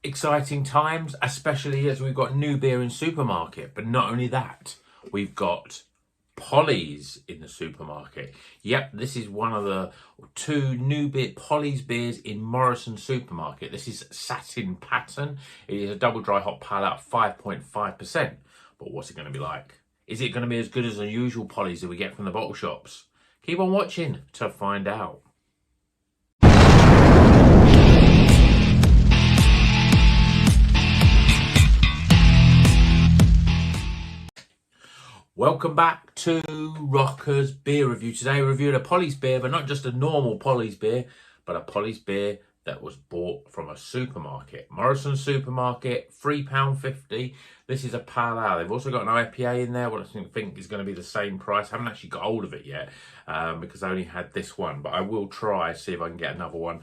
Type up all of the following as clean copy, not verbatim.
Exciting times, especially as we've got new beer in supermarket. But not only that, we've got Polly's in the supermarket. Yep, this is one of the two new Polly's beers in Morrisons supermarket. This is Satin pattern. It is a double dry hop pale ale, 5.5%. But what's it going to be like? Is it going to be as good as the usual Polly's that we get from the bottle shops? Keep on watching to find out. Welcome back to Rocker's Beer Review. Today we're reviewing a Polly's beer, but not just a normal Polly's beer, but a Polly's beer that was bought from a supermarket. Morrisons supermarket, £3.50. This is a pale ale. They've also got an IPA in there, what I think is going to be the same price. I haven't actually got hold of it yet because I only had this one, but I will try, see if I can get another one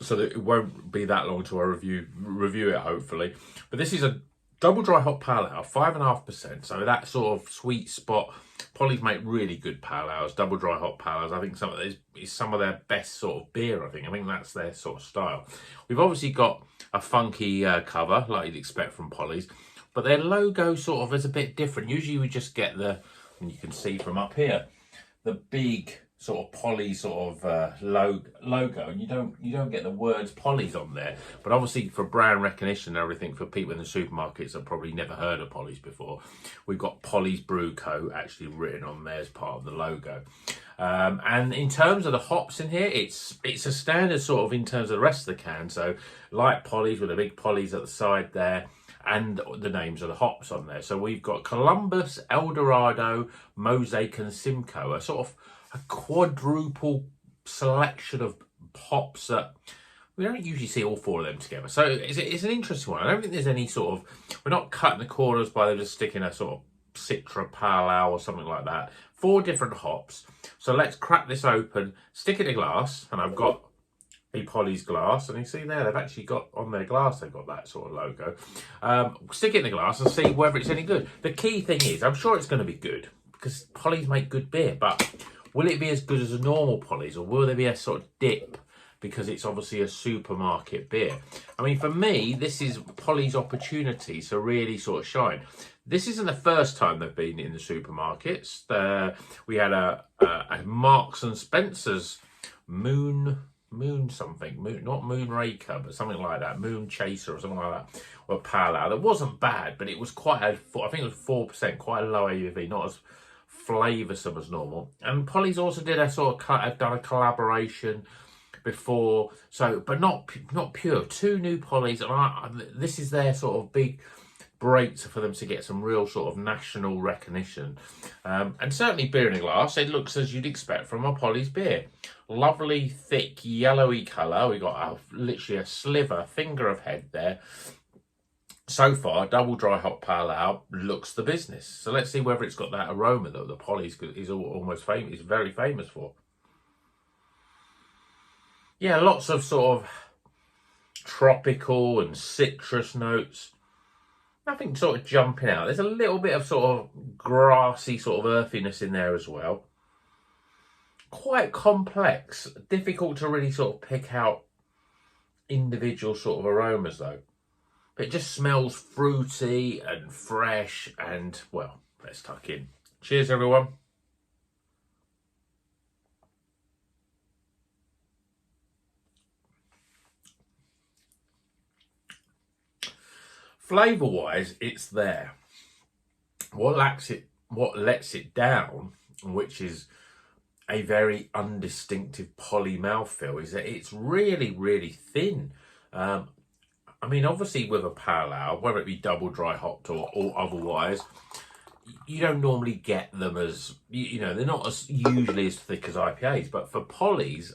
so that it won't be that long till I review it, hopefully. But this is a double dry hop pale ale, 5.5%. So that sort of sweet spot. Polly's make really good pale ales, double dry hop pale ales. I think some of their best sort of beer. I think that's their sort of style. We've obviously got a funky cover, like you'd expect from Polly's, but their logo sort of is a bit different. Usually we just get and you can see from up here, the big sort of Polly sort of logo, and you don't get the words Polly's on there. But obviously for brand recognition and everything, for people in the supermarkets that probably never heard of Polly's before, we've got Polly's Brew Co. actually written on there as part of the logo. And in terms of the hops in here, it's a standard sort of in terms of the rest of the can. So like Polly's with the big Polly's at the side there, and the names of the hops on there. So we've got Columbus, Eldorado, Mosaic and Simcoe, a sort of a quadruple selection of hops that we don't usually see all four of them together. So it's an interesting one. I don't think there's any sort of, we're not cutting the corners by just sticking a sort of Citra Pale Ale or something like that. 4 different hops. So let's crack this open, stick it in a glass, and I've got a Polly's glass, and you see there, they've actually got on their glass, they've got that sort of logo. Stick it in the glass and see whether it's any good. The key thing is, I'm sure it's going to be good, because Polly's make good beer, but will it be as good as a normal Polly's, or will there be a sort of dip because it's obviously a supermarket beer? I mean, for me, this is Polly's opportunity to really sort of shine. This isn't the first time they've been in the supermarkets. We had a Marks and Spencer's Moon something, not Moonraker, but something like that, Moon Chaser or something like that, or pale ale. That wasn't bad, but it was quite I think it was 4%, quite a low ABV, not as flavoursome as normal. And Polly's also did a sort of have done a collaboration before, so but not pure. 2 new Polly's, and this is their sort of big break for them to get some real sort of national recognition. And certainly beer in a glass, it looks as you'd expect from a Polly's beer. Lovely, thick, yellowy colour. We got literally a finger of head there. So far, double dry hop pale ale looks the business. So let's see whether it's got that aroma that the Polly's is almost famous. It's very famous for. Yeah, lots of sort of tropical and citrus notes. Nothing sort of jumping out. There's a little bit of sort of grassy sort of earthiness in there as well. Quite complex. Difficult to really sort of pick out individual sort of aromas though. But it just smells fruity and fresh and, well, let's tuck in. Cheers, everyone. Flavour-wise, it's there. What lets it down, which is a very undistinctive Polly mouthfeel, is that it's really, really thin. I mean, obviously with a pale ale, whether it be double dry hopped or otherwise, you don't normally get them as, they're not as usually as thick as IPAs. But for Polly's,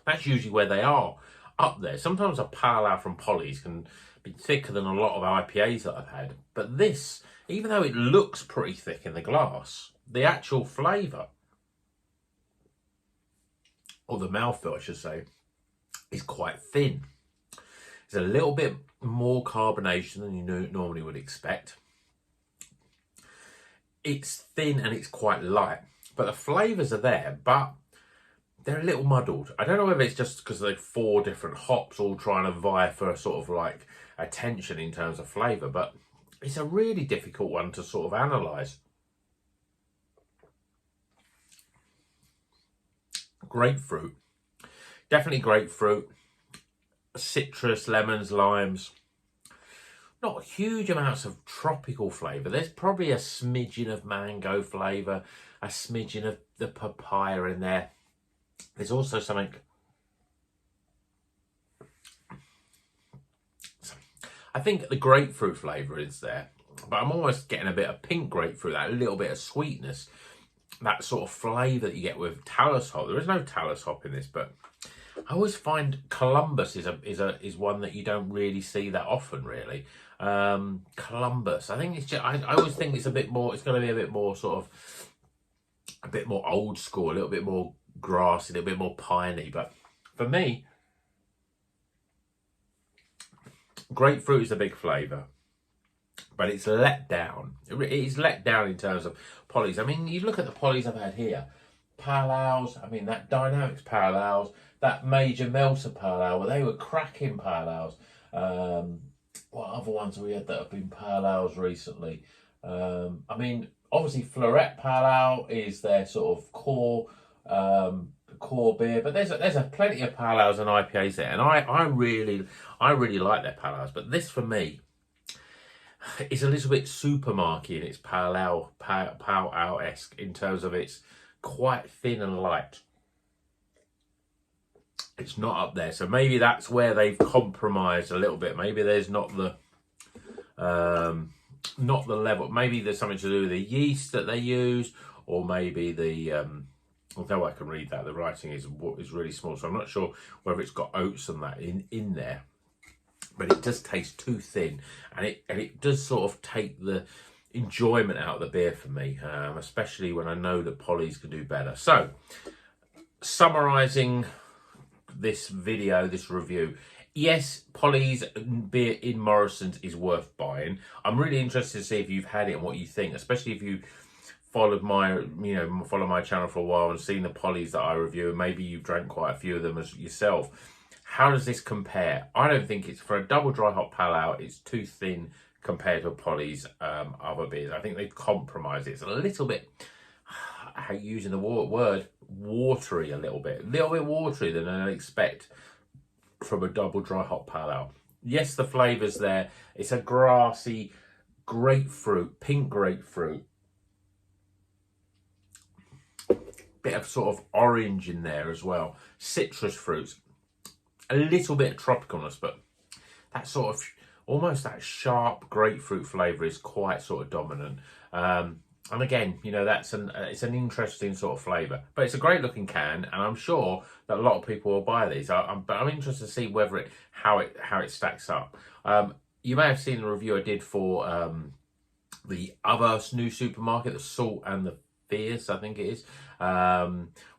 that's usually where they are, up there. Sometimes a pale ale from Polly's can be thicker than a lot of IPAs that I've had. But this, even though it looks pretty thick in the glass, the actual flavour, or the mouthfeel I should say, is quite thin. There's a little bit more carbonation than you normally would expect. It's thin and it's quite light, but the flavours are there. But they're a little muddled. I don't know whether it's just because they're 4 different hops all trying to vie for a sort of like attention in terms of flavour, but it's a really difficult one to sort of analyse. Grapefruit, definitely grapefruit, citrus, lemons, limes. Not huge amounts of tropical flavour. There's probably a smidgen of mango flavour, a smidgen of the papaya in there. There's also something, I think the grapefruit flavour is there, but I'm almost getting a bit of pink grapefruit, that little bit of sweetness, that sort of flavour that you get with Talus hop. There is no Talus hop in this, but I always find Columbus is one that you don't really see that often, really. Columbus, I think it's just, I always think it's a bit more, it's going to be a bit more sort of, a bit more old school, a little bit more grassy, a little bit more piney. But for me, grapefruit is a big flavour, but it's let down. It is let down in terms of polys. I mean, you look at the polys I've had here. Pale ales, I mean, that Dynamics Pale ales, that Major Melter Pale ale, well, they were cracking Pale ales. What other ones have we had that have been Pale ales recently? I mean, obviously Floret Pale ale is their sort of core beer, but there's a plenty of Pale ales and IPAs there, and I really like their Pale ales. But this for me is a little bit supermarket in its Pale ale-esque in terms of it's quite thin and light. It's not up there, so maybe that's where they've compromised a little bit. Maybe there's not the level. Maybe there's something to do with the yeast that they use, or maybe the although I can read that, the writing is really small, so I'm not sure whether it's got oats and that in there. But it does taste too thin, and it does sort of take the enjoyment out of the beer for me, especially when I know that Polly's can do better. So, summarising this video, this review, yes, Polly's beer in Morrisons is worth buying. I'm really interested to see if you've had it and what you think, especially if you followed follow my channel for a while and seen the Polly's that I review, and maybe you've drank quite a few of them as yourself. How does this compare? I don't think it's, for a double dry hop pale ale, it's too thin compared to Polly's other beers. I think they've compromised it. It's a little bit, I hate using the word, watery a little bit watery than I'd expect from a double dry hop pale ale. Yes, the flavour's there. It's a grassy grapefruit, pink grapefruit, bit of sort of orange in there as well, citrus fruits, a little bit of tropicalness, but that sort of almost that sharp grapefruit flavour is quite sort of dominant. And again, it's an interesting sort of flavour, but it's a great looking can, and I'm sure that a lot of people will buy these. But I'm interested to see whether how it stacks up. You may have seen the review I did for the other new supermarket, the Salt and the Fierce, I think it is,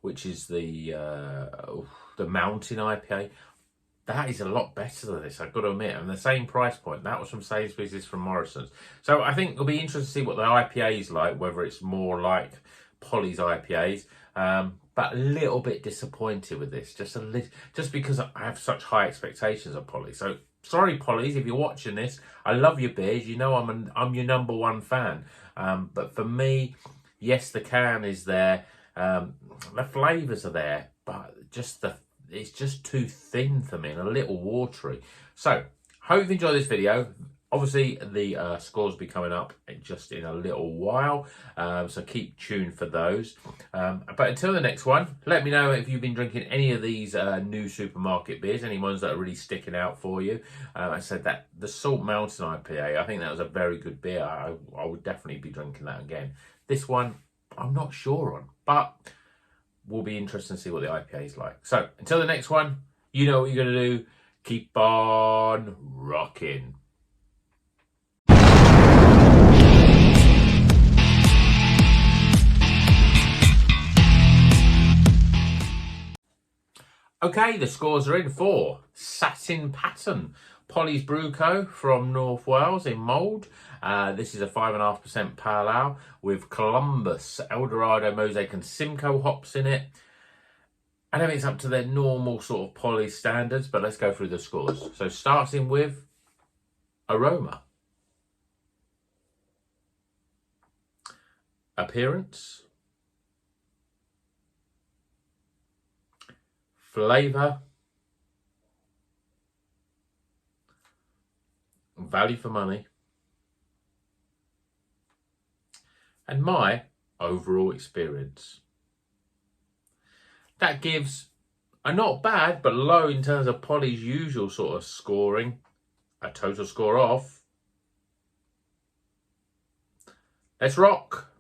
which is the Mountain IPA. That is a lot better than this, I've got to admit, and the same price point. That was from Sainsbury's, this from Morrisons. So I think it'll be interesting to see what the IPA is like, whether it's more like Polly's IPAs. But a little bit disappointed with this, just because I have such high expectations of Polly. So sorry, Polly's, if you're watching this, I love your beers. You know I'm your #1 fan. But for me, yes, the can is there, the flavours are there, but it's just too thin for me and a little watery. So, hope you've enjoyed this video. Obviously, the scores will be coming up just in a little while, so keep tuned for those. But until the next one, let me know if you've been drinking any of these new supermarket beers, any ones that are really sticking out for you. I said that the Salt Mountain IPA, I think that was a very good beer. I would definitely be drinking that again. This one, I'm not sure on, but will be interesting to see what the IPA is like. So, until the next one, you know what you're going to do. Keep on rocking. Okay, the scores are in for Satin Pattern, Polly's Brew Co. from North Wales in Mould. This is a 5.5% pale ale with Columbus, Eldorado, Mosaic and Simcoe hops in it. I don't think it's up to their normal sort of poly standards, but let's go through the scores. So starting with aroma. Appearance. Flavour. Value for money. And my overall experience. That gives a not bad, but low in terms of Polly's usual sort of scoring. A total score of... Let's rock!